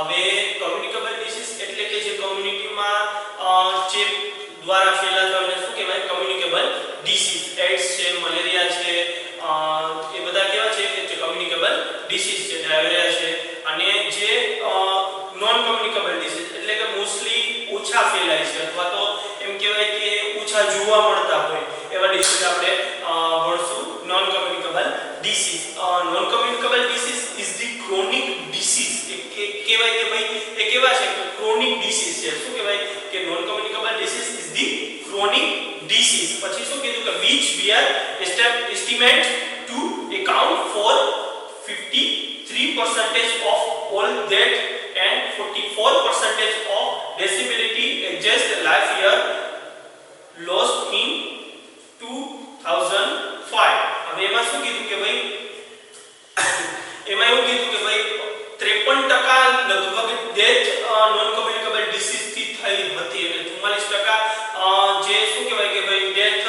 હવે communicable disease એટલે કે જે કમ્યુનિટીમાં ચેપ દ્વારા ફેલાતા એને શું કહેવાય? Communicable disease. એડ્સ છે, મલેરિયા છે, એ બધા કેવા છે કે જે કમ્યુનિકેબલ ડિસીઝ છે. ડાયરિયા છે. અને જે નોન કમ્યુનિકેબલ ડિસીઝ એટલે કે મોસ્ટલી ઓછા ફેલાય છે અથવા તો એમ કહેવાય કે ઓછા જોવા મળતા હોય એવા ડિસીઝ આપણે ભણશું. Non communicable disease. Non communicable disease is the chronic disease. કહેવાય કે ભાઈ એ કેવા છે કે ક્રોનિક ડિસીઝ છે. શું કહેવાય કે non communicable disease is the chronic disease. પછી શું કીધું કે which we are estimate to account for 53% of all death and 44% of disability adjust life year lost in 2005. હવે એમાં શું કીધું કે ભાઈ એમાં એવું કીધું કે ભાઈ 53% લગભગ ડેથ નોન કમ્યુનિકેબલ ડિસીઝ થી થઈ હતી અને 44% જે શું કહેવાય કે ભાઈ ડેથ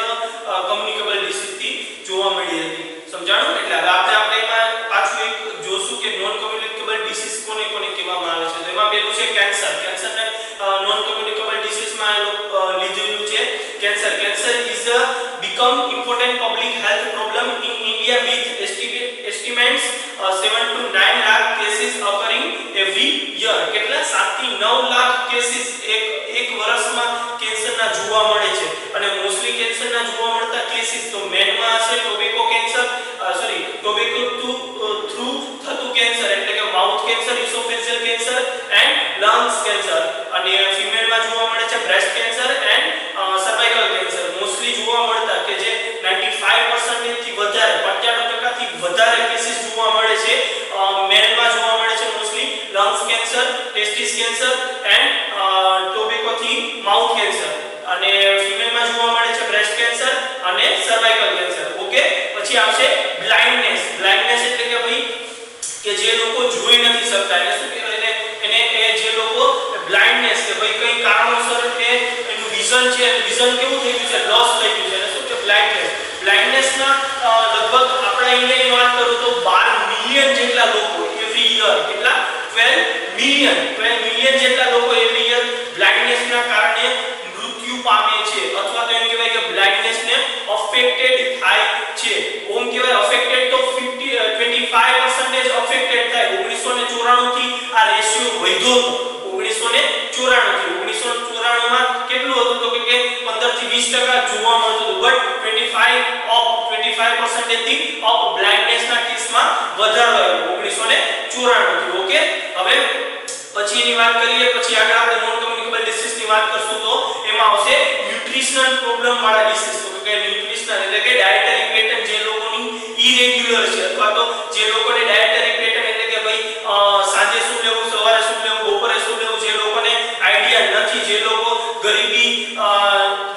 કમ્યુનિકેબલ ડિસીઝ થી જોવા મળી હતી. સમજાણું? એટલે હવે આપણે એમાં પાછું એક જોશું કે નોન કમ્યુનિકેબલ ડિસીઝ કોને કોને કહેવામાં આવે છે. તો એમાં પહેલું છે કેન્સર. કેન્સરને નોન કમ્યુનિકેબલ ડિસીઝમાં લીધેલું છે cancer. Cancer is become important public health problem in India with estimates 7 to 9 lakh cases occurring every year. કેટલા? 7 થી 9 લાખ કેસીસ એક વર્ષમાં કેન્સરના જોવા મળે છે. અને મોસ્ટલી કેન્સરના જોવા મળતા કેસીસ તો મેનમાં છે ટોબેકો કેન્સર ટોબેકો થ્રુ થતું કેન્સર એટલે કે mouth cancer, oesophageal cancer and lungs cancer. અને ફિમેલમાં જોવા મળે છે breast cancer and cervical cancer. Mostly જોવા મળતા કે જે 95% થી વધારે 95% થી વધારે કેસીસ જોવા મળે છે મેલમાં જોવા મળે છે mostly lungs cancer, testis cancer and tobacco થી માઉથ કેન્સર. અને ફિમેલમાં જોવા મળે છે બ્રેસ્ટ કેન્સર અને સર્વાઇકલ કેન્સર. ઓકે. પછી આવશે બ્લાઇન્ડનેસ. બ્લાઇન્ડનેસ એટલે કે ભાઈ કે જે લોકો જોઈ નથી શકતા એને શું કહેવાય? એને જે લોકો બ્લાઇન્ડનેસ કે ભાઈ કઈ કારણોસર કે એનું વિઝન છે વિઝન કેવું થઈ ગયું છે લોસ થઈ ગયું છે એને શું કે બ્લાઇન્ડનેસ. બ્લાઇન્ડનેસના લગભગ આપણે ઇન્ડિયાની વાત કરું તો 12 મિલિયન જેટલા લોકો એવરી યર કેટલા 12 મિલિયન જેટલા લોકો એવરી યર બ્લાઇન્ડનેસના કારણે મૃત્યુ પામે છે અથવા તો એમ કહેવાય કે બ્લાઇન્ડનેસને અફેક્ટેડ થાય છે. ઓમ કહેવાય અફેક્ટેડ તો 25% અફેક્ટેડ થાય. 1994 થી આ રેશિયો વધ્યો હતો. 1994 માં કેટલું હતું તો કે 15 થી 20% જોવા મળતું હતું. બટ 25% થી ઓફ બ્લાઇન્ડનેસના કેસમાં વધારો આવ્યો 1994 થી. ઓકે. હવે પછી એની વાત કરીએ પછી આગળ આપણે નોન કમ્યુનિકેબલ ડિસીઝ ની વાત કરશું તો એમાં આવશે ન્યુટ્રિશનલ પ્રોબ્લેમ વાળા ડિસીઝ. તો કે ન્યુટ્રિશનલ એટલે કે ડાયટરી પેટર્ન જે લોકોની ઇરેગ્યુલર છે અથવા તો જે લોકોને ડાયટરી પેટર્ન એટલે કે ભાઈ સાંજે શું લેવું, સવારે શું લેવું, બપોરે શું લેવું જે લોકોને આઈડિયા નથી, જે લોકો ગરીબી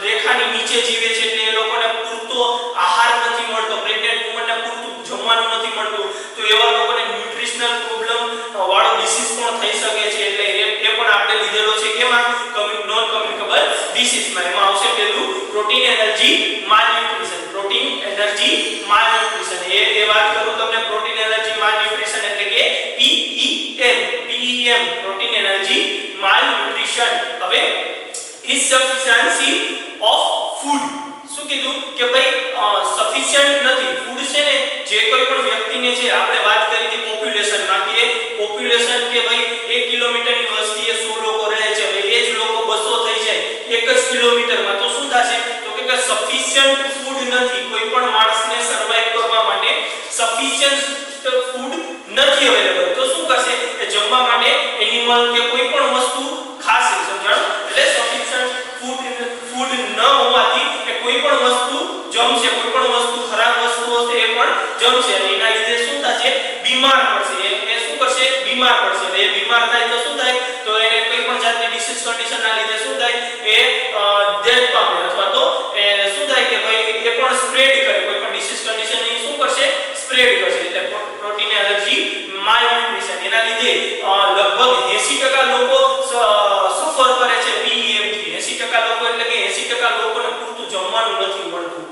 રેખાની નીચે જીવે છે એટલે એ લોકોને પૂરતો આહાર નથી મળતો, પ્રેગ્નન્ટ વુમનને પૂરતું જમવાનું નથી મળતું, તો એવા લોકોને ન્યુટ્રિશનલ પ્રોબ્લેમ વાળો ડિસીઝ પણ થઈ શકે છે. એટલે એ પણ આપણે લીધેલો છે કેમાં? નોન કમ્યુનિકેબલ ડિસીઝમાં. એમાં આવશે પહેલું protein energy malnutrition. Protein energy malnutrition એ વાત કરું તમને પ્રોટીન એનર્જી માલન્યુટ્રિશન એટલે કે PEM પ્રોટીન એનર્જી માલન્યુટ્રિશન. હવે insufficiency of food. શું કીધું કે ભાઈ સફિશિયન્ટ નથી ફૂડ છે ને જે કોઈ પણ વ્યક્તિને છે આપણે વાત કરી હતી પોપ્યુલેશનમાં કે પોપ્યુલેશન કે ભાઈ 1 કિલોમીટરની વસ્તીએ 100 લોકો રહે છે. હવે એ જ લોકો 200 થઈ જાય 1 જ કિલોમીટરમાં તો શું થશે તો કે સફિશિયન્ટ ફૂડ નથી. કોઈ પણ માણસને સર્વાઇવ કરવા માટે સફિશિયન્ટ ફૂડ નથી અવેલેબલ. તો શું કરશે કે જમવા માટે એનિમલ કે કોઈ પણ વસ્તુ ખાશે. સમજાણું? એટલે સફિશિયન્ટ ફૂડ ન હોવાથી કે કોઈ પણ વસ્તુ જમશે, કોઈ પણ વસ્તુ ખરાબ વસ્તુ હશે એ પણ જમશે અને એના લીધે શું થશે બીમાર પડશે. એ શું કરશે બીમાર પડશે. એ બીમાર થાય તો શું થાય તો એને કોઈ પણ જાતની ડિસીઝ કન્ડિશનના લીધે શું થાય એ ડેથ પામે અથવા તો શું થાય કે ભાઈ એ પણ સ્પ્રેડ કરે. કોઈ પણ ડિસીઝ કન્ડિશન એ શું કરશે સ્પ્રેડ કરશે. એટલે પ્રોટીન એનર્જી માલન્યુટ્રિશન એના લીધે લગભગ 80% લોકો સફર કરે છે PEM થી. 80% લોકો એટલે કે 80% લોકોને પૂરતું જમવાનું નથી મળતું.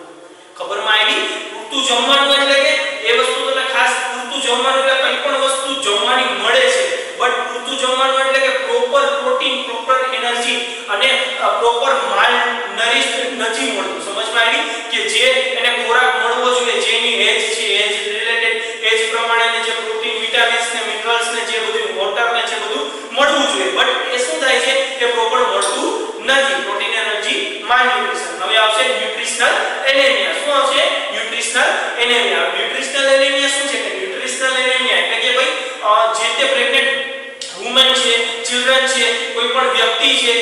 ખબરમાં આવી? પૂરતું જમવાનું એટલે કે એ વસ્તુ તમે ખાસ પૂરતું જમવાનું એટલે કંઈ પણ વસ્તુ જમવાની મળે છે બટ પૂરતું જમવાનું વ્યક્તિ છે,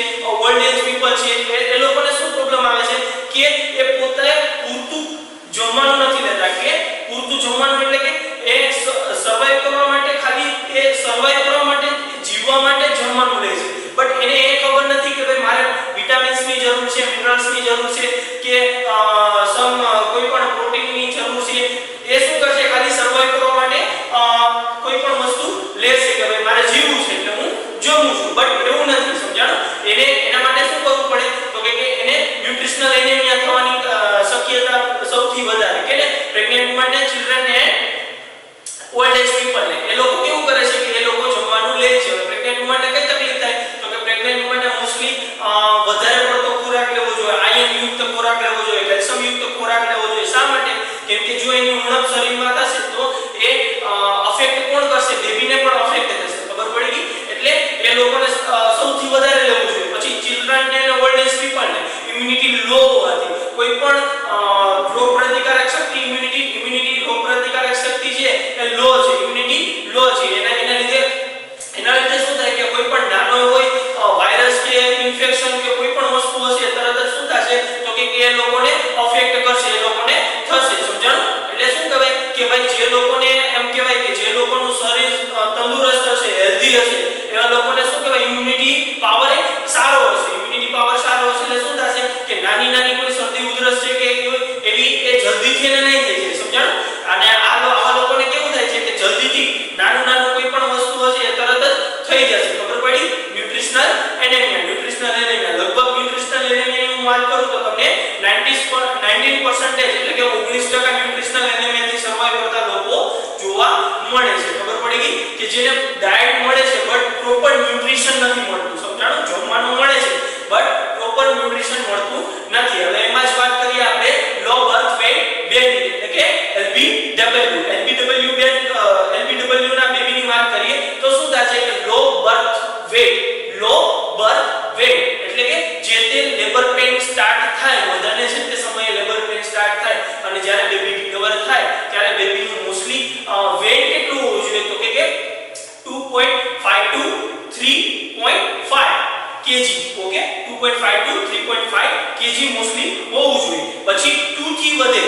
ઓલ્ડ એજ પીપલ છે, એ લોકોને શું પ્રોબ્લેમ આવે છે કે એ પોતે પૂરતું જમવાનું નથી લેતા. કે પૂરતું જમવાનું એટલે કે એ સર્વાઈવ કરવા માટે, ખાલી એ સર્વાઈવ કરવા માટે, જીવવા માટે જમવાનું લે છે, બટ એને એ ખબર નથી કે ભાઈ મારે વિટામિન્સની જરૂર છે, મિનરલ્સની જરૂર છે, કે કોઈ પણ પ્રોટીનની જરૂર છે. એ શું કરશે, ખાલી સર્વાઈવ કરવા માટે કોઈ પણ વસ્તુ લેશે કે ભાઈ મારે જીવવું છે એટલે હું જમું છું, બટ એવું નથી. સમજાણું? એને એના માટે શું કરવું પડે તો કે એને ન્યુટ્રિશનલ એનેમિયા થવાની શક્યતા સૌથી વધારે. કે પ્રેગ્નન્ટ વુમન ને, ચિલ્ડ્રન ને, ઓલ્ડ એજ પીપલ ને, એ લોકો કેવું કરે છે કે એ લોકો જમવાનું લે છે. પ્રેગ્નન્ટ વુમન ને કઈ તકલીફ થાય તો કે પ્રેગ્નન્ટ વુમન ને મોસ્ટલી વધારે પડતો ખોરાક લેવો જોઈએ, આયર્ન યુક્ત ખોરાક લેવો જોઈએ, કેલ્શિયમ યુક્ત ખોરાક લેવો જોઈએ. શા માટે? કેમ કે જો એની ઉણપ શરીરમાં થશે તો એ અફેક્ટ કોણ કરશે? બેબીને પણ અફેક્ટ થશે. ખબર પડી ગઈ? એટલે એ લોકોને સૌથી વધારે લેવું જોઈએ. પછી ચિલ્ડ્રન ને અને ઓલ્ડ એજ પીપલ ને ઇમ્યુનિટી લો હોવાથી, કોઈ પણ રોગ પ્રતિકારક શક્તિ, ઇમ્યુનિટી રોગ પ્રતિકારક શક્તિ છે એ લો છે, ઇમ્યુનિટી લો છે. એના લીધે શું થાય કે કોઈ પણ નાનો હોય વાયરસ કે ઇન્ફેક્શન કે કોઈ પણ વસ્તુ હશે, તરત જ શું થશે તો કે એ લોકોને અફેક્ટ કરશે, એ લોકોને થશે. સમજાણું? એટલે શું કહેવાય કે ભાઈ જે લોકોને એમ કહેવાય કે જે લોકોનું શરીર તંદુરસ્ત હશે, હેલ્ધી હશે, એવા લોકોને શું કહેવાય ઇમ્યુનિટી પાવર સારો હશે. ઇમ્યુનિટી પાવર સારો હશે એટલે શું થશે કે નાની કોઈ શરદી ઉધરસ છે કે એવી એ જલ્દીથી એને નહીં થઈ જાય. સમજાણું? અને આવા લોકોને કેવું થાય છે કે જલ્દીથી નાનું કોઈ પણ વસ્તુ હશે એ તરત જ થઈ જશે. ખબર પડી? ન્યુટ્રિશનલ એનેમિયા લગભગ ન્યુટ્રિશનલ એનેમિયાની હું વાત કરું તો તમને 19% એટલે કે 19% ન્યુટ્રિશનલ એનેમિયાથી સર્વાઈવ કરતા લોકો જોવા મળે છે. ખબર પડી ગઈ? કે જેને ડાયટ મળે છે બટ પ્રોપર ન્યુટ્રિશન નથી મળતું. સમજાણું? જમવાનું મળે છે બટ પ્રોપર ન્યુટ્રિશન મળતું નથી. હવે એમાં જ વાત કરીએ આપણે લો બર્થ વેટ બેબી એટલે કે LBW ના બેબીની વાત કરીએ તો શું થાય છે કે લો બર્થ વેટ એટલે કે જે તે લેબર પેઇન સ્ટાર્ટ થાય, બધાને છે તે સમયે લેબર પેઇન સ્ટાર્ટ થાય અને જ્યારે બેબી ડિલિવર થાય ત્યારે બેબીનું મોસ્ટલી વેટ કેટલું હોવું જોઈએ તો કે 2.5 to 3.5 kg. Okay, 2.5 to 3.5 kg mostly હોવું જોઈએ. પછી 2 થી ઘટે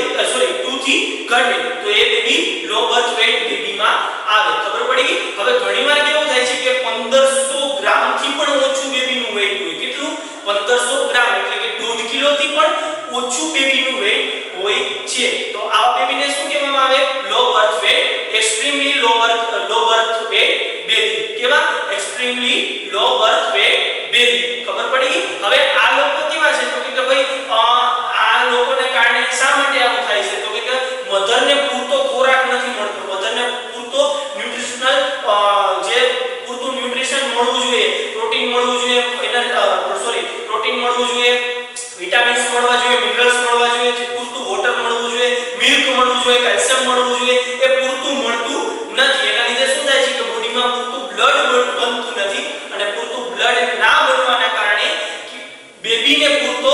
તો એ બેબી લો બર્થ વેટ બેબીમાં આવે. ખબર પડી ગઈ? હવે ઘણીવાર કેવું થાય છે કે 1500 ગ્રામ થી પણ ઓછું બેબીનું વેટ હોય. કેટલું? 1500 ગ્રામ એટલે કે 1.5 કિલો થી પણ ઓછું બેબીનું વેટ હોય છે. તો આ બેબીને શું કહેવામાં આવે? લો બર્થ વેટ, એક્સ્ટ્રીમલી લો બર્થ વેટ બેબી. કેવા? એક્સ્ટ્રીમલી લો બર્થ વેટ બેબી. ખબર પડી ગઈ? હવે આ લોકો કેવા છે તો કે ભાઈ આ લોકોને કારણે શા માટે આવું થાય છે તો કે મધરને પૂરતો ખોરાક નથી મળતો, મધરને પૂરતો ન્યુટ્રિશનલ પૂરતું ન્યુટ્રિશન મળવું જોઈએ, પ્રોટીન મળવું જોઈએ, પ્રોટીન મળવું જોઈએ, વિટામિન્સ મળવા જોઈએ, મિનરલ્સ મળવા જોઈએ, પૂરતું વોટર મળવું જોઈએ, મિલ્ક મળવું જોઈએ, કેલ્શિયમ મળવું જોઈએ, એ પૂરતું મળતું નથી. એના લીધે શું થાય છે કે બોડીમાં પૂરતું બ્લડ બનતું નથી અને પૂરતું બ્લડ ના બનવાના કારણે બેબીને પૂરતો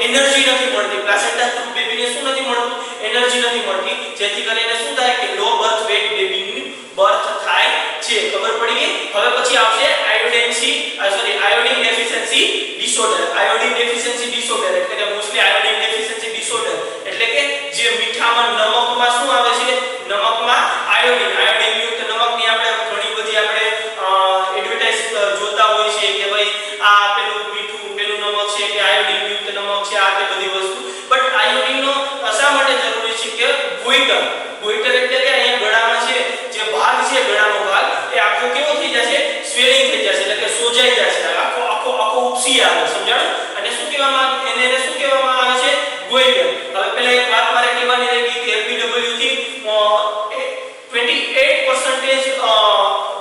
એનર્જી નથી મળતી. પ્લાસેન્ટા થ્રુ બેબીને શું નથી મળતું? એનર્જી નથી મળતી, જેથી કરીને શું થાય કે લો બર્થ વેટ બેબીની બર્થ થાય છે. ખબર પડી ગઈ? હવે પછી આવશે iodine deficiency disorder. Iodine deficiency disorder એટલે કે મોસ્ટલી આયોડિન ડેફિશિયન્સી ડિસઓર્ડર એટલે કે જે મીઠામાં, નમકમાં શું આવે છે? નમકમાં આયોડિન યુક્ત નમકની આપણે ઘણી બધી એડવર્ટાઇઝ જોતા હોય છે કે ભાઈ આ પેલું મીઠું પેલું નમક છે કે આયોડિન યુક્ત નમક છે, આ તે બધી વસ્તુ. બટ આયોડિનનો શા માટે જરૂરી છે કે ગોઈટર એટલે કે અહીંયા ગળામાં છે જે ભાગ છે, ગળાનો ભાગ એ આખો કેવો થઈ જશે? સ્વેલિંગ થઈ જશે એટલે કે સોજાઈ જશે, આખો ઉપસી આવે. સમજાણું? અને શું કહેવામાં આવે છે? ગોઈટર. હવે પહેલા એક વાત મારે કહેવાની રહી ગઈ કે LBW થી 28%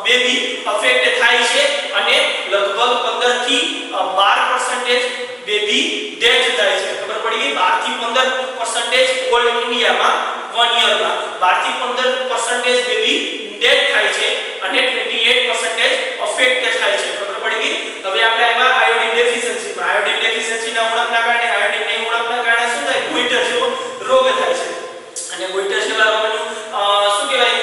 બેબી અફેક્ટ થાય છે અને લગભગ 15 થી 12% બેબી ડેથ થાય છે. ખબર પડી ગઈ? 12 થી 15% ઓલ ઇન્ડિયામાં 1 યરમાં 12 થી 15% બેબી ડેથ થાય છે અને 28% અફેક્ટ થાય છે. ખબર પડી ગઈ? હવે આપણે આવ્યા આયોડિન ડેફિશિયન્સીમાં. આયોડિન ડેફિશિયન્સીના ઉણપના કારણે, આયોડિનની ઉણપના કારણે શું થાય? ગોઈટર જેવો રોગ થાય છે. અને ગોઈટર જેવા રોગનું શું કહેવાય?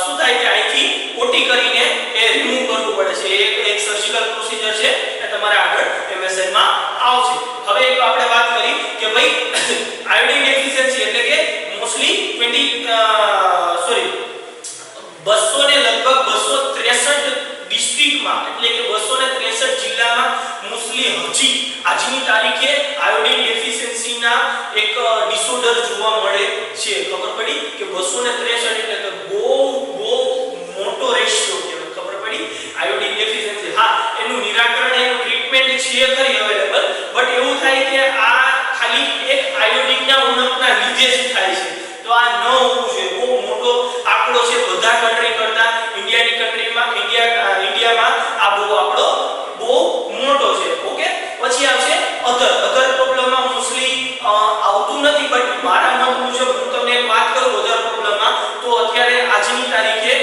શું થાય કે અહીંથી ઓટી કરીને એ રિમૂવ કરવું પડે પડે છે, એક સર્જિકલ પ્રોસિજર છે એ તમારે આગળ MSN માં આવશે. હવે એક આપણે વાત કરી કે ભાઈ આયોડિન ડેફિશિયન્સી એટલે કે મોસ્ટલી 200 ને લગભગ 263 ડિસ્ટ્રિક્ટમાં એટલે કે 263 જિલ્લામાં મોસ્ટલી હજી આજની તારીખે આયોડિન ડેફિશિયન્સીના એક ડિસઓર્ડર જોવા મળે છે. ખબર પડી કે 263 એટલે કે બહુ મોટો રેશિયો કહેવાય. ખબર પડી આયોડિન ડેફિશિયન્સી. હા, એનું નિરાકરણ એનું ટ્રીટમેન્ટ છે ખરી અવેલેબલ, બટ એવું થાય કે આ ખાલી એક આયોડિનના ઉણપના લીધે જ થાય છે. તો આ ન હોવું જોઈએ. બહુ મોટો આંકડો છે બધા કન્ટ્રી કરતા. ઇન્ડિયામાં આ આંકડો બહુ મોટો છે. ઓકે, પછી આવશે અધર પ્રોબ્લેમમાં મોસ્ટલી આવતું નથી, બટ મારા મત મુજબ હું તમને એક વાત કરું અધર પ્રોબ્લેમમાં, તો અત્યારે આજની તારીખે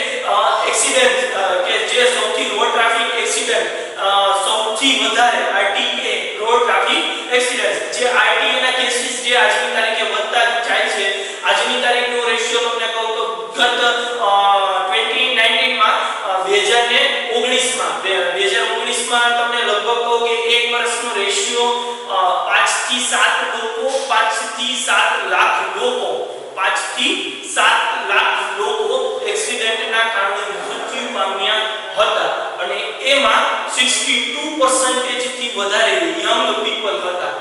એક્સિડન્ટ કે જે સૌથી રોડ ટ્રાફિક એક્સિડન્ટ સૌથી વધારે આરટીએ રોડ ટ્રાફિક એક્સિડન્ટ જે આરટીએ ના કેસીસ જે આજની તારીખે વધતા જાય છે. આજની તારીખનો રેશિયો તમને કહું તો ગત 2019 માં 2019 માં તમને લગભગ કહું કે એક વર્ષનો રેશિયો 5 થી 7 લોકો 5 થી 7 લાખ લોકો 5 થી 7 લાખ લોકો એક્સિડન્ટના કારણે મૃત્યુ પામ્યા હતા અને એમાં 62% થી વધારે યંગ પીપલ હતા.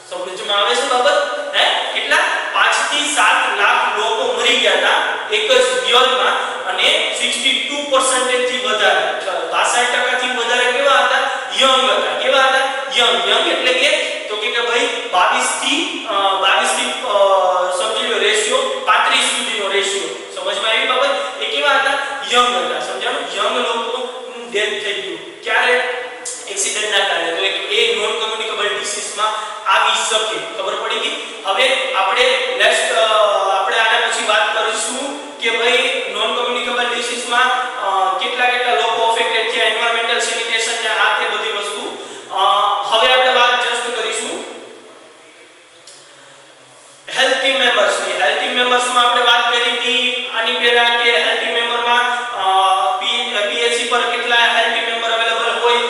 સમજમાં આવે છે બાબત? હે, કેટલા 5 થી 7 લાખ લોકો મરી ગયા હતા એક જ યરમાં અને 62% થી વધારે 62% થી વધારે કેવા હતા? યંગ હતા. કેવા હતા? યંગ એટલે કે તો કે ભાઈ 22 થી સમજી લો રેશિયો 35 સુધીનો રેશિયો. સમજમાં આવી બાબત? એ કેવા હતા? યંગ હતા. સમજાણું? યંગ લોકો ડેથ થઈ ગયું. ક્યારે? એક્સિડન્ટના કારણે. તો એ નોન કમ્યુનિકેબલ ડિસીઝમાં આવી શકે. ખબર પડી ગઈ? હવે આપણે નેક્સ્ટ આપણે આના પછી વાત કરીશું કે ભાઈ નોન કમ્યુનિકેબલ ડિસીઝમાં કેટલા લોકો અફેક્ટેડ છે, એન્વાયરમેન્ટલ સેનિટેશન ને આ તે બધી વસ્તુ. હવે આપણે વાત જસ્ટ કરીશું હેલ્થ ટીમ મેમ્બર્સની. હેલ્થ ટીમ મેમ્બર્સમાં આપણે વાત કરી હતી આની પહેલા કે હેલ્થ ટીમ મેમ્બરમાં પીએચસી પર કેટલા હેલ્થ ટીમ મેમ્બર અવેલેબલ હોય,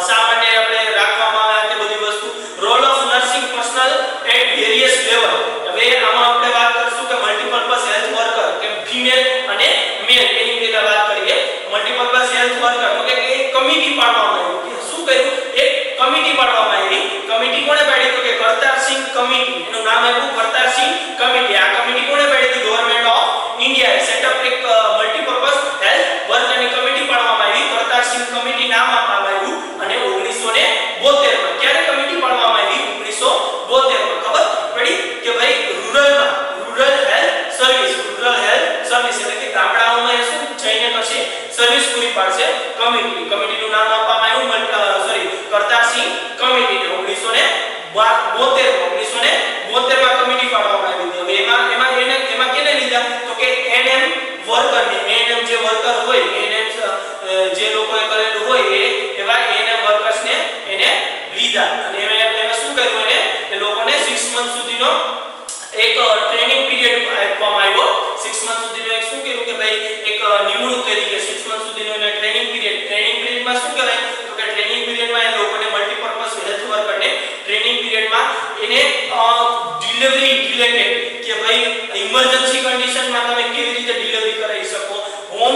શા માટે આપણે રાખવામાં આવે તે બધી વસ્તુ. Role of nursing personnel at various level. હવે આમાં આપણે વાત કરીશું કે મલ્ટીપર્પઝ હેલ્થ વર્કર કે ફીમેલ અને મેલ એની પહેલા વાત કરીએ. મલ્ટીપર્પઝ હેલ્થ વર્કર તો કે એક કમિટી પાડવામાં આવી. કે શું કર્યું? એક કમિટી પાડવામાં આવી. કમિટી કોણે પાડી? તો કે કરતારસિંહ કમિટી. એનું નામ આપ્યું કરતારસિંહ કમિટી. આ કમિટી કોણે પાડી હતી? ગવર્નમેન્ટ ઓફ ઇન્ડિયાએ સેટઅપ એક મલ્ટીપર્પઝ હેલ્થ વર્કરની કમિટી પાડવામાં આવી. કરતારસિંહ કમિટી નામ આપવામાં આવ્યું અને 1972 માં ક્યારે કમિટી પાડવામાં આવી? 1972 માં. ખબર પડી કે ભાઈ રૂરલ હેલ્થ સર્વિસ એટલે કે ગામડાઓમાં શું જઈને કરશે? સર્વિસ પૂરી પાડશે કમિટીનું નામ આપવામાં આવ્યું કરતારસિંહ કમિટી. 1972 માં કમિટી પાડવામાં આવી હતી. હવે એમાં કેને લીધા? તો કે એનએમ વર્કરને. એનએમ જે વર્કર હોય, એનએમ જે લોકોએ કરેલું હોય એવા એનએમ વર્કર્સને એને લીધા અને એમાં શું કર્યું? એને એ લોકોને 6 મંથ સુધીનો એક ટ્રેનિંગ પીરિયડ આપવામાં આવ્યો. 6 મંથ સુધીનો એક શું કર્યું કે ભાઈ એક નિમણૂક કરી કે 6 મંથ સુધીનો એને ટ્રેનિંગ પીરિયડમાં શું કરાય? તો કે ટ્રેનિંગ પીરિયડમાં એ લોકોને મલ્ટીપર્પઝ હેલ્થ વર્કરને ટ્રેનિંગ પીરિયડમાં એને ડિલિવરી રિલેટેડ કે ભાઈ ઇમરજન્સી કન્ડિશનમાં તમે કેવી રીતે ડિલિવરી કરાવી શકો, હોમ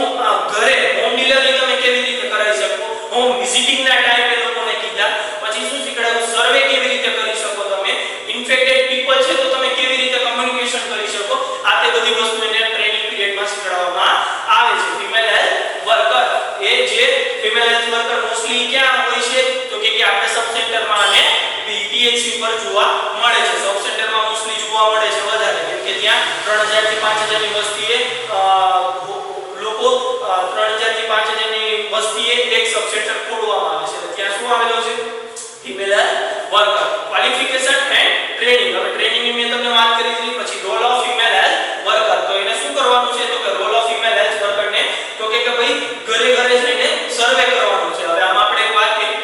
ડિલિવરી તમે કેવી રીતે કરાવી શકો, હોમ વિઝિટિંગના ટાઈમ એ લોકોને કીધા. પછી શું શીખડાયું? સર્વે કેવી રીતે કરી શકો તમે, ઇન્ફેક્ટેડ પીપલ છે તો તમે કેવી રીતે કમ્યુનિકેશન કરી શકો. આ તે બધી વસ્તુ એને ટ્રેનિંગ પીરિયડમાં શીખડાવવામાં આવે છે. ફિમેલ હેલ્થ વર્કર એ જે ફિમેલ હેલ્થ વર્કર મોસ્ટલી ક્યાં હોય છે? તો કે આપણે સબ સેન્ટરમાં અને પીએચસી પર જોવા મળે છે. સબ સેન્ટરમાં મોસ્ટલી જોવા મળે છે વધારે, કેમ કે ત્યાં 3000 થી 5000 ની વસ્તીએ લોકો 3000 થી 5000 ની વસ્તીએ એક સબ સેન્ટર ખોલવામાં આવે છે. ત્યાં શું આવેલો છે? Female health worker. Qualification and training. હવે ટ્રેનિંગની મેં તમને વાત કરી હતી. પછી role of female health worker. તો એને શું કરવાનું છે? તો કે રોલ ઓફ ફિમેલ હેલ્થ વર્કરને તો કે ભાઈ ઘરે જઈને સર્વે કરવાનું છે. હવે આમાં આપણે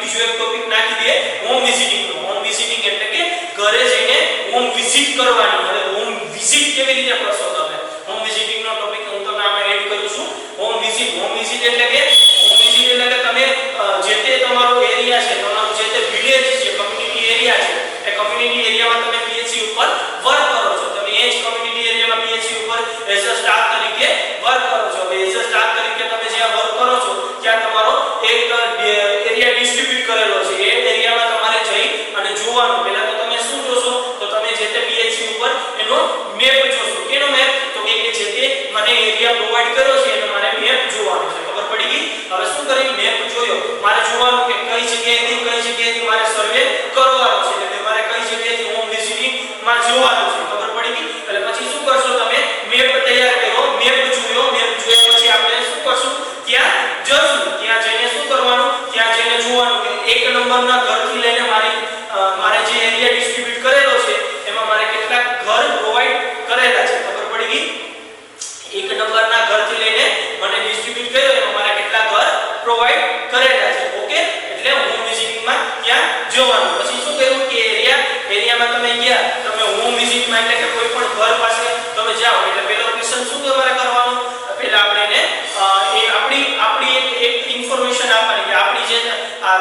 બીજો એક ટોપિક નાખી દઈએ હોમ વિઝિટિંગ. હોમ વિઝિટિંગ એટલે કે ઘરે જઈને હોમ વિઝિટ કરવાની. હવે હોમ વિઝિટ કેવી રીતે કરશો તમે? હોમ વિઝિટિંગનો ટોપિક હું તમને આમાં એડ કરું છું. હોમ વિઝિટ એટલે કે તમે જોવાનું કે કઈ જગ્યાએથી મારે સર્વે કરવાનો છે, એટલે મારે કઈ જગ્યાએથી હોમ વિઝિટિંગ માં જોવાનું છે, ખબર પડી ગઈ? એટલે પછી શું કરશો તમે મેપ તૈયાર કર્યો, મેપ જોયા પછી આપણે શું કરશું ત્યાં જશું, ત્યાં જઈને શું કરવાનું, ત્યાં જઈને જોવાનું કે 1 નંબરના ઘરથી લઈને મારે જે એરિયા ડિસ્ટ્રીબ્યુટ કરેલો છે એમાં મારે કેટલા ઘર પ્રોવાઈડ કરેલા છે, ખબર પડી ગઈ? 1 નંબરના ઘરથી લઈને મને ડિસ્ટ્રીબ્યુટ કર્યો એમાં મારે કેટલા ઘર પ્રોવાઈડ કરેલા છે, ઓકે? એટલે હોમ વિઝિટિંગમાં ત્યાં જવાનું. પછી શું કર્યું કે એરિયામાં તમે ગયા, તમે હોમ વિઝિટમાં એટલે કે કોઈ પણ ઘર પાસે તમે જાઓ એટલે પહેલો ક્વેશ્ચન શું તમારે કરવાનો, પહેલા આપણે એને એ આપણી એક ઇન્ફોર્મેશન આપવાની કે આપણી જે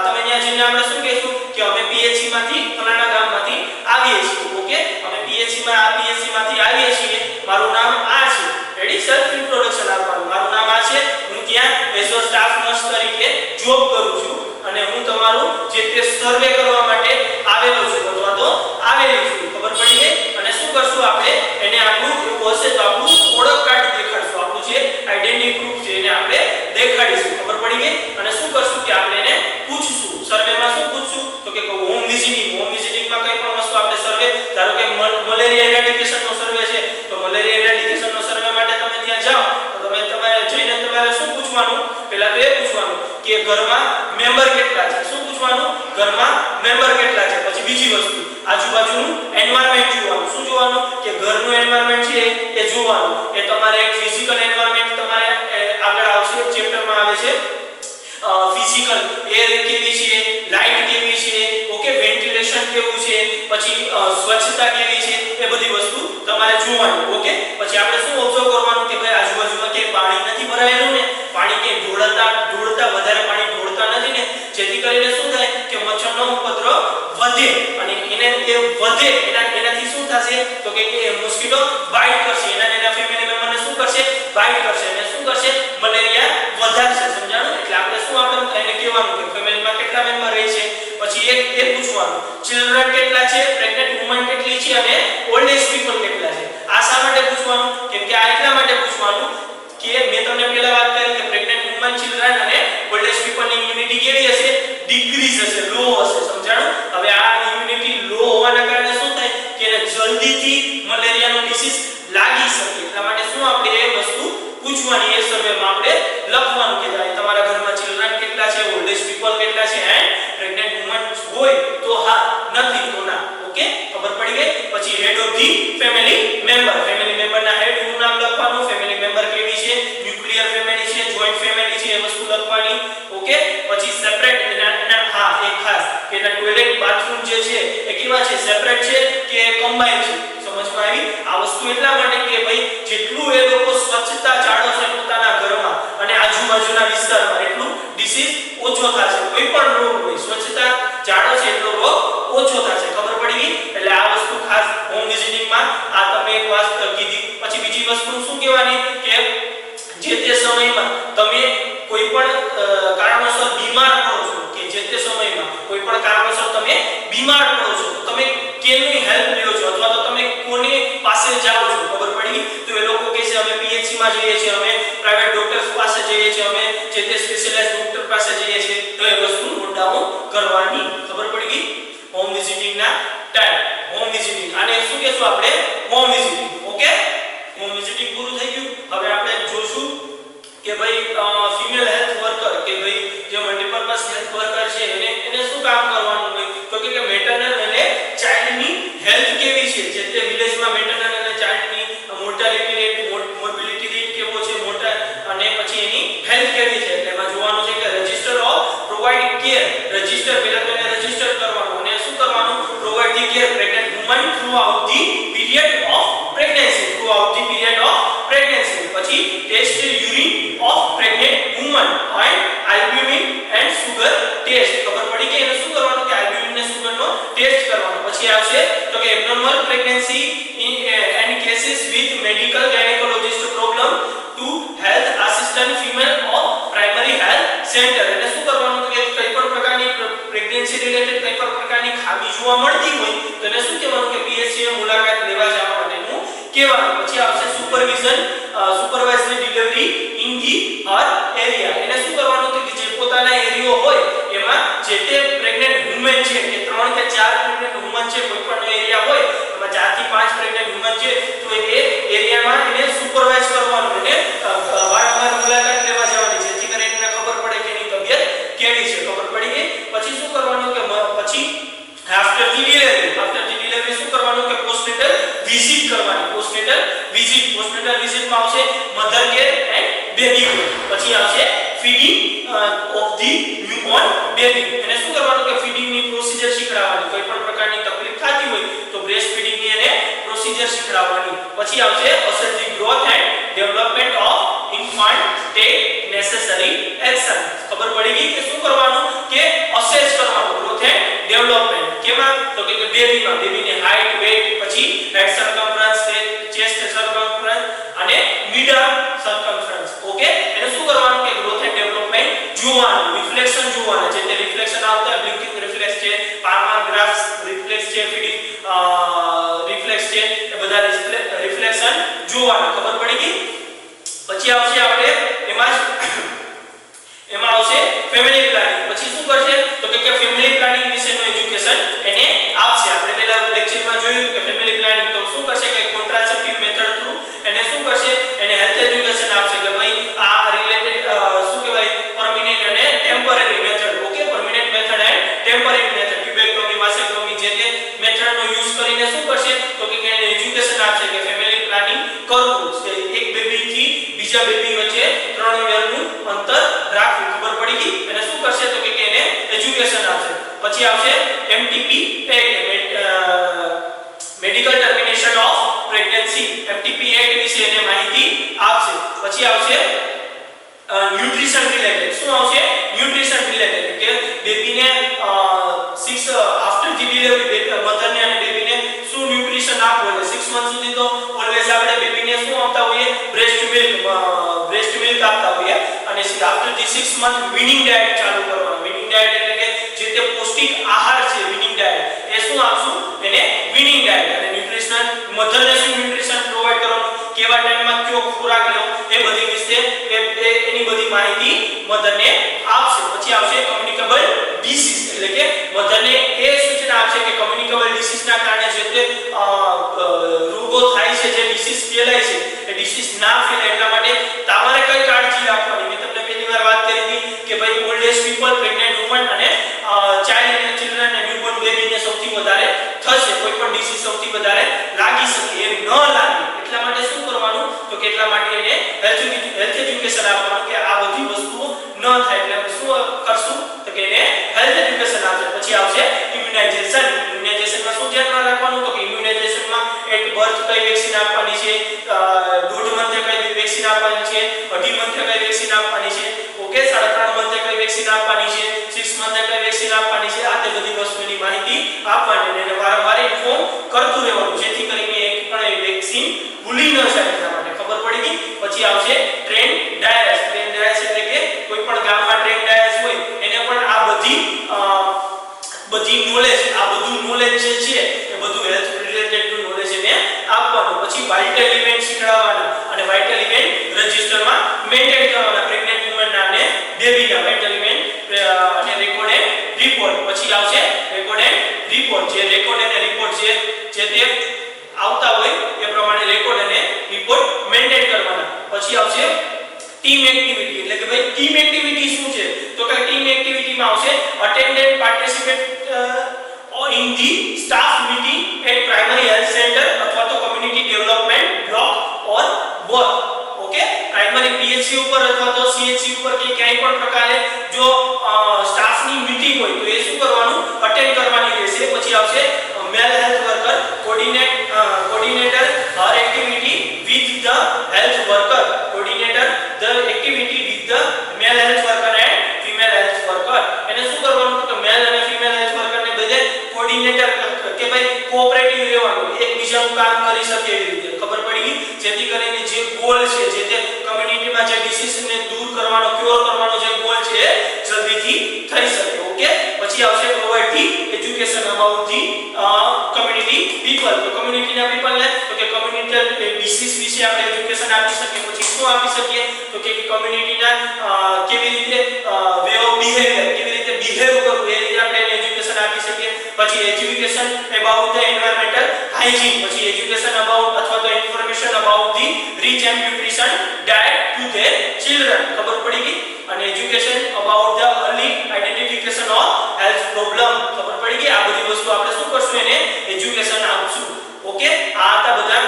તમે ત્યાં જઈને આપણે શું કહેશું કે અમે પીએચસી માંથી ફલાણા ગામમાંથી આવીએ છીએ, ઓકે? અમે પીએચસી માંથી આવીએ છીએ, મારું નામ આ છે, રેડી? સેલ્ફ ઇન્ટ્રોડક્શન આપવાનું, મારું નામ આ છે, હું ત્યાં એઝ અ સ્ટાફ નર્સ તરીકે જોબ કરું છું અને હું તમારું જે તે સર્વે કરવા માટે આવેલો છું અથવા તો આવેલી છું, ખબર પડી ગઈ? અને શું કરશું આપણે એને આપણું એવું હશે તો આપણું ઓળખ કાર્ડ દેખાડશું, આપણું જે આઈડેન્ટિટી પ્રૂફ છે એને આપણે દેખાડીશું, ખબર પડી ગઈ? અને શું કરશું કે આપણે એને પૂછશું, સર્વેમાં શું પૂછશું તો કે હોમ વિઝિટિંગમાં કઈ પણ વસ્તુ આપણે સર્વે, ધારો કે મલેરિયા ઇરેડિકેશનનો સર્વે છે તો મલેરિયા ઇરેડિકેશનનો સર્વે માટે તમે ત્યાં જાઓ તો તમારે જઈને તમારે શું પૂછવાનું, પહેલા તો એ પૂછવાનું કે ઘરમાં મેમ્બર કેટલા છે, શું પૂછવાનું, ઘરમાં મેમ્બર કેટલા છે. પછી બીજી વસ્તુ આજુબાજુનું એન્વાયરમેન્ટ જોવાનું, શું જોવાનું કે ઘરનું એન્વાયરમેન્ટ છે એ જોવાનું, એ તમારે એક ફિઝિકલ એન્વાયરમેન્ટ તમારે આગળ આવશે ચેપ્ટરમાં આવે છે, ફિઝિકલ એર કેવી છે, લાઇટ કેવી છે, ઓકે, વેન્ટિલેશન કેવું છે, પછી સ્વચ્છતા કેવી છે, એ બધી વસ્તુ તમારે જોવાની, ઓકે? પછી આપણે શું ઓબ્ઝર્વ કરવાનું કે ભાઈ આજુબાજુમાં કે પાણી નથી ભરાયેલું ને, પાણી કે ઢોળતા વધારે પાણી ઢોળતા નથી ને, જેથી કરીને શું થાય કે મચ્છરનો ઉપદ્રવ વધે અને એનાથી શું થશે તો કે મોસ્કિટો બાઇટ કરશે, એના ફેમિલી મેમ્બરને શું કરશે, બાઇટ કરશે અને શું કરશે, મલેરિયા વધારશે, સમજાણું? એટલે આપણે શું આપણે એને કહેવાનું કે ફેમિલીમાં કેટલા મેમ્બર રહે છે, પછી એ પૂછવાનું ચિલ્ડ્રન કેટલા છે, પ્રેગ્નન્ટ વુમન કેટલી છે અને ઓલ્ડ એજ પીપલ કેટલા છે. આ શા માટે પૂછવાનું, કેમ કે આ એટલા માટે પૂછવાનું કે મેં તમને પહેલા વાત કરી કે પ્રેગ્નન્ટ વુમન, ચિલ્ડ્રન અને ઓલ્ડ એજ પીપલની ઇમ્યુનિટી કેવી હશે, ડિક્રીઝ હશે, લો હશે, સમજાણું? હવે આ ઇમ્યુનિટી લો હોવાના કારણે શું થાય કે એને જલ્દીથી મલેરિયાનો ડિસીઝ લાગી શકે, એટલા માટે શું આપણે એ વસ્તુ પૂછવાની, એ સર્વેમાં આપણે લખવાનું કે તમારા ઘરમાં ચિલ્ડ્રન કેટલા છે, ઓલ્ડ એજ પીપલ કેટલા છે એન્ડ પ્રેગ્નન્ટ વુમન હોય તો હા, નથી તો ના, ઓકે? ખબર પડી ગઈ? પછી હેડ ઓફ ધી ફેમિલી મેમ્બરના હેડનું નામ લખવાનું, ફેમિલી મેમ્બર કેવી છે, ન્યુક્લિયર ફેમિલી છે, જોઈન્ટ ફેમિલી છે, એ વસ્તુ લખવાની, ઓકે? પછી સેપરેટ હા એક ખાસ કે એના ટોયલેટ બાથરૂમ જે છે એ કેવા છે, સેપરેટ છે કે કમ્બાઈન છે, સમજમાં આવી? આ વસ્તુ એટલા માટે કે ભાઈ જેટલું એ લોકો સ્વચ્છતા જાળવશે પોતાના ઘરમાં અને આજુબાજુના વિસ્તારમાં એટલું ડિસીઝ ઓછો થશે, કોઈ પણ રોગ હોય સ્વચ્છતા જાળવશે એટલો રોગ ઓછો થશે, ખબર પડી ગઈ? એટલે આ વસ્તુ ખાસ હોમ વિઝિટિંગમાં આ તમે એક વાત કીધી. પછી બીજી વસ્તુ શું કહેવાની કે જે તે સમયમાં તમે કોઈ પણ કારણોસર બીમાર પડો છો, કે જે તે સમયમાં કોઈ પણ કારણોસર તમે બીમાર પડો છો તો તમે કેની હેલ્પ લ્યો છો અથવા તો તમે કોની પાસે જાઓ છો, ખબર પડી ગઈ? તો એ લોકો કહે છે અમે પીએચસી માં જઈએ છીએ, અમે પ્રાઇવેટ ડોક્ટર્સ પાસે જઈએ છીએ, અમે જે તે સ્પેશિયલાઇઝ્ડ ડોક્ટર પાસે જઈએ છીએ, તો એ વસ્તુ નોટ ડાઉન કરવાની, ખબર પડી ગઈ? હોમ વિઝિટિંગના ટાઈમ, હોમ વિઝિટિંગ આને શું કહેશું આપણે, home visiting, okay? Home visiting પૂરું થઈ ગયું. હવે આપણે જોશું કે ભાઈ ફિમેલ હેલ્થ વર્કર કે ભાઈ જે મલ્ટીપર્પઝ હેલ્થ વર્કર છે એને શું કામ કરવાનું હોય તો કે મેટરનલ અને ચાઇલ્ડની હેલ્થ કેવી છે, જે તે વિલેજમાં મેટરનલ અને ચાઇલ્ડની મોર્ટાલિટી રેટ, મોર્બિલિટી રેટ કેવો છે, મોટા અને પછી એની હેલ્થ કેવી છે, એટલે એમાં જોવાનું છે કે register of provide care, register પહેલા તો એને રજિસ્ટર કરવાનું અને શું કરવાનું, provide the care pregnant woman throughout the period of pregnancy, પછી test urine of pregnant woman and albumin and sugar test, ખબર પડી કે એને શું કરવાનું કે આલ્બ્યુમિન અને સુગરનો ટેસ્ટ કરવાનો. પછી આવશે તો કે abnormal pregnancy and cases with medical gynaecologist problem to health assistant female of primary health centre, એટલે શું કરવાનું કે કઈ પણ પ્રકારની પ્રેગ્નન્સી રિલેટેડ કઈ પણ પ્રકારની ખામી જોવા મળતી હોય તો એને શું કહેવાનું કે પીએચસી એ મુલાકાત લેવા જવા માટેનું કહેવાનું. પછી આવશે supervisory delivery in the Har area, એને શું કરવાનું કે જે પોતાના એરિયો હોય એમાં જે તે પ્રેગ્નન્ટ વુમન છે કે 3 કે 4 પ્રેગ્નન્ટ વુમન છે, કોઈ પણ એરિયા હોય એમાં 4 થી 5 પ્રેગ્નન્ટ વુમન છે તો એ એરિયામાં એને સુપરવાઇઝ કરવાનું અને વારંવાર મુલાકાત લેવા જવાની, જેથી કરીને એને ખબર પડે કે એની તબિયત કેવી છે. ખબર પડી ગઈ. પછી શું કરવાનું કે પછી આફ્ટર ધી ડિલિવરી શું કરવાનું કે પોસ્ટનેટલ વિઝિટ કરવાની. પોસ્ટનેટલ વિઝિટમાં આવશે mother care and baby care. પછી આવશે feeding of the newborn baby. એને શું કરવાનું કે ફીડિંગ ની પ્રોસિજર શીખડાવવાની. કોઈ પણ પ્રકારની તકલીફ થતી હોય તો બ્રેસ્ટ ફીડિંગ ની એને પ્રોસિજર શીખડાવવાની. પછી આવશે assess the growth and development of infant, take necessary action. ખબર પડી ગઈ કે શું કરવાનું કે અસેસ કરવાનું ગ્રોથ એન્ડ ડેવલપમેન્ટ. કેમાં તો કે બેબીની હાઈટ, વેટ, પછી હેડ સર્કમ્ફરન્સ, ચેસ્ટ સર્કમ્ફરન્સ અને મિડ આર્મ સર્કમ્ફરન્સ. ઓકે, એને શું કરવાનું કે ગ્રોથ એન્ડ ડેવલપમેન્ટ જોવાનું, રિફ્લેક્શન જોવાના. જે તે રિફ્લેક્શન આવતા હોય, બ્લિંકિંગ રિફ્લેક્સ છે, પાલ્મર ગ્રાફ રિફ્લેક્સ છે, ફીડિંગ રિફ્લેક્સ છે, એ બધા રિફ્લેક્શન જોવાના. ખબર પડી ગઈ. પછી આવશે આપણે એમાં આવશે ફેમિલી પ્લાનિંગ. પછી શું કરશે તો કે ફેમિલી પ્લાનિંગ વિશેનું એજ્યુકેશન એને આપશે. આપણે પહેલા લેક્ચરમાં જોયું કે ફેમિલી પ્લાનિંગ તો શું કરશે કે કોન્ટ્રાસેપ્ટિવ મેથડ થ્રુ એને શું કરશે, એને હેલ્થ એજ્યુકેશન આપશે કે ભાઈ આ રિલેટેડ શું કહેવાય પરમિનન્ટ અને temporary method. Okay, permanent method and temporary method, tubectomy, vasectomy, જે તે મેથડનો યુઝ કરીને શું કરશે તો કે એને એજ્યુકેશન આપશે કે ફેમિલી પ્લાનિંગ કરવું છે. એક બેબી થી બીજા બેબી વચ્ચે 3 યરનું અંતર રાખવું. ખબર પડી ગઈ. એને શું કરશે તો કે એને એજ્યુકેશન આપશે. પછી આવશે MTP act, medical termination of pregnancy. MTP act વિશે એને માહિતી આપશે. પછી આવશે ન્યુટ્રિશન રિલેટેડ. શું આવશે? ન્યુટ્રિશન રિલેટેડ કે બેબીને 6 આફ્ટર ધી ડિલિવરી મધરને અને બેબીને શું ન્યુટ્રિશન આપવું. એટલે 6 મંથ સુધી તો ઓલવેઝ આપણે બેબીને શું આપતા હોઈએ, બ્રેસ્ટ મિલ્ક આપતા હોઈએ અને આફ્ટર ધી 6 મંથ વીનિંગ ડાયટ ચાલુ કરવાનું. વીનિંગ ડાયટ એટલે કે જે તે પૌષ્ટિક આહાર છે, વીનિંગ ડાયટ, એ શું આપશું એને વીનિંગ ડાયટ. અને ન્યુટ્રિશન મધરને શું ન્યુટ્રિશન પ્રોવાઈડ કરવાનું, કેવા ટાઈમમાં કયો ખોરાક લેવો, એ બધી વિશે એની બધી માહિતી મધરને આપશે. પછી આવશે કમ્યુનિકેબલ ડિસીઝ એટલે કે મધરને એ સૂચના આપશે કે કમ્યુનિકેબલ ડિસીઝના કારણે જે તે રોગો થાય છે, જે ડિસીઝ ફેલાય છે, એ ડિસીઝ ના ફેલાય એટલા માટે તમારે કઈ કાળજી રાખવાની. મેં તમને પહેલી વાર વાત કરી હતી કે ભાઈ old age people, pregnant woman અને ચાઇલ્ડ અને ચિલ્ડ્રન અને ન્યૂબોર્ન બેબીને સૌથી વધારે થશે. કોઈ પણ ડિસીઝ સૌથી વધારે લાગી શકે, એમ ન લાગે એટલા માટે શું કરવાનું તો કે એટલા માટે એને હેલ્થ એજ્યુકેશન આપવાનું કે આ બધી વસ્તુઓ ન થાય. એટલે આપણે શું કરશું તો કે એને હેલ્થ એજ્યુકેશન આપશે. પછી આવશે ઇમ્યુનાઇઝેશન. ઇમ્યુનાઇઝેશનમાં શું ધ્યાનમાં રાખવાનું તો કે ઇમ્યુનાઇઝેશનમાં એટ બર્થ કઈ વેક્સિન આપવાની છે, 1.5 મંથે કઈ વેક્સિન આપવાની છે, 2.5 મંથે કઈ વેક્સિન આપવાની છે, ઓકે, 3.5 મંથે કઈ વેક્સિન આપવાની છે, 6 મંથે કઈ વેક્સિન આપવાની છે, આ તે બધી વસ્તુની માહિતી આપવાની અને વારંવાર ઇન્ફોર્મ કરતું રહેવાનું, જેથી કરીને એક પણ વેક્સિન ભૂલી ન જાય. એટલા માટે ખબર પડી ગઈ. પછી આવશે ટ્રેન ડાયસ. ટ્રેન ડાયસ એટલે કે કોઈ પણ ગામમાં ટ્રેન ડાયસ હોય એને પણ આ બધી નોલેજ, આ બધું નોલેજ જે છે એ બધું હેલ્થ રિલેટેડ નોલેજ એને આપવાનું. પછી વાઇટલ ઇવેન્ટ શીખડાવવાના અને વાઇટલ ઇવેન્ટ રજિસ્ટરમાં મેન્ટેન કરવાના. પ્રેગ્નન્ટ વુમનના અને બેબીના વાઇટલ ઇવેન્ટ અને રેકોર્ડ એન્ડ રિપોર્ટ. પછી આવશે રેકોર્ડ એન્ડ રિપોર્ટ. જે રેકોર્ડ અને રિપોર્ટ જે તે આવતા હોય એ પ્રમાણે રેકોર્ડ અને રિપોર્ટ મેન્ટેન કરવાના. પછી આવશે ટીમ એક્ટિવિટી. એટલે કે ભાઈ ટીમ એક્ટિવિટી શું છે તો કે ટીમ એક્ટિવિટીમાં આવશે attendant participate in the staff meeting at primary health center અથવા તો community development block or both. Okay, primary PHC ઉપર અથવા તો CHC ઉપર કે ક્યાંય પણ પ્રકારે જો સ્ટાફની મીટિંગ હોય તો એ શું કરવાનું અટેન્ડ કરવાની રહેશે. પછી આવશે male health worker coordinator her activity with the health worker, coordinator the activity with the male health worker and female health worker. એને શું કરવાનું તો મેલ અને ફીમેલ હેલ્થ વર્કર ને બધે કોઓર્ડિનેટર કે ભાઈ કોઓપરેટિવ રહેવાનું, એકબીજાનું કામ કરી શકે એવી રીતે. ખબર પડી ગઈ. જેથી કરીને જે ગોલ છે, જે તે કમ્યુનિટીમાં જે ડિસીઝને દૂર કરવાનો, ક્યોર કરવાનો જે ગોલ છે એ જલ્દીથી થઈ શકે. ઓકે, પછી આવશે provide the education about the community people. તો કમ્યુનિટીના પીપલને તો કે કમ્યુનિટી ડિસીઝ વિશે આપણે એજ્યુકેશન આપી શકીએ. પછી શું આપી શકીએ તો કે કમ્યુનિટીના કેવી રીતે વે ઓફ બિહેવિયર, કેવી રીતે બિહેવ કરવું એ પછી education about the environmental hygiene, પછી એજ્યુકેશન અબાઉટ અથવા તો information about the rich and nutrition diet to their children, ખબર પડી ગઈ. અને education about the early identification of health problem, ખબર પડી ગઈ. આ બધી વસ્તુ આપણે શું કરશું, એને એજ્યુકેશન આપશું. ઓકે, આ હતા બધા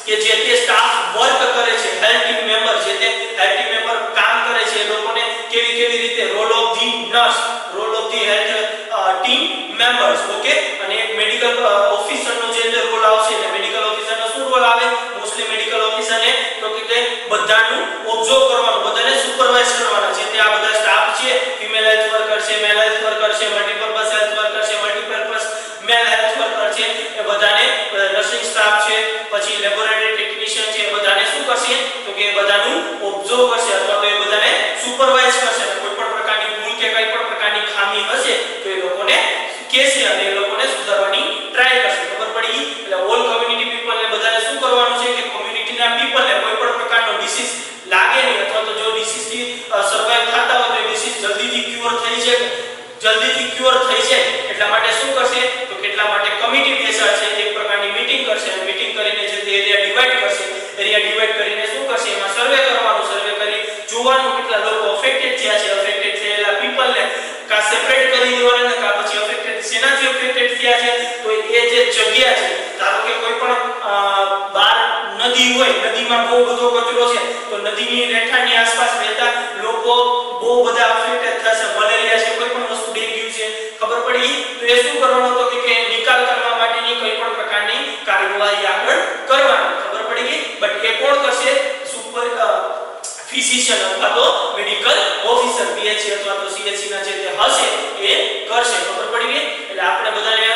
કે જે તે સ્ટાફ વર્ક કરે છે, હેલ્થ ટીમ મેમ્બર, જે તે હેલ્થ ટીમ મેમ્બર કામ કરે છે, એ લોકોને કેવી રીતે role of the nurse, role of the health team members. Okay, અને એક મેડિકલ ઓફિસરનો જે અંદર રોલ આવશે, એટલે મેડિકલ ઓફિસરનો શું રોલ આવે, મોસ્ટલી મેડિકલ ઓફિસરને તો કે બધાનું ઓબ્ઝર્વ કરવાનું, બધાને સુપરવાઇઝ કરવાના. જે તે આ બધા સ્ટાફ છે, ફિમેલ હેલ્થ વર્કર છે, મેલ હેલ્થ વર્કર છે, મલ્ટીપર્પઝ હેલ્થ વર્કર છે, મલ્ટીપર્પઝ મેલ હેલ્થ વર્કર છે, એ બધાને નર્સિંગ સ્ટાફ છે, પછી લેબોરેટરી ટેકનિશિયન છે, એ બધાને શું કરશે તો કે બધાનું ઓબ્ઝર્વ કરશે અથવા તો એ બધાને સુપરવાઇઝ કરશે. કોઈ પણ પ્રકારની ભૂલ કે કઈ પણ પ્રકારની ખામી હશે તો એ લોકોને કહેશે અને એ લોકોને સુધારવાની ટ્રાય કરશે. ખબર પડી ગઈ. એટલે ઓલ કમ્યુનિટી પીપલને બધાને શું કરવાનું છે કે કમ્યુનિટીના પીપલને કોઈ પણ પ્રકારનો ડિસીઝ લાગે નહીં અથવા તો જો ડિસીઝથી સર્વાઇવ થતા હોય તો એ ડિસીઝ જલ્દીથી ક્યોર થઈ જાય એટલા માટે શું કરશે તો કેટલા માટે કમિટી બેસાડશે, એક પ્રકારની મીટિંગ કરશે અને મીટિંગ કરીને જે તે એરિયા ડિવાઇડ કરશે. એરિયા ડિવાઇડ કરીને શું કરશે, એમાં સર્વે કરવાનું, સર્વે કરી જોવાનું કેટલા લોકો અફેક્ટેડ થયા છે, અફેક્ટેડ થયેલા પીપલને કા સેપરેટ કરી દેવાના કા પછી અફેક્ટેડ શેનાથી અફેક્ટેડ થયા છે તો એ જે જગ્યા છે, ધારો કે કોઈ પણ બાર નદી હોય, નદીમાં બહુ બધો કચરો છે તો નદીની રહેઠાણની આસપાસ રહેતા લોકો બહુ બધા અફેક્ટેડ થશે, મલેરિયા છે, કોઈ પણ વસ્તુ ડેન્ગ્યુ છે, ખબર પડી. તો એ શું કરવાનું તો કે નિકાલ કરવા માટેની કોઈ પણ પ્રકારની કાર્યવાહી આગળ કરવાની. ખબર પડી ગઈ. બટ એ કોણ કરશે, સુપર ફિઝિશિયન અથવા તો મેડિકલ ઓફિસર, પીએચસી અથવા તો સીએચસી ના જે તે હશે એ કરશે. ખબર પડી ગઈ. એટલે આપણે બધાને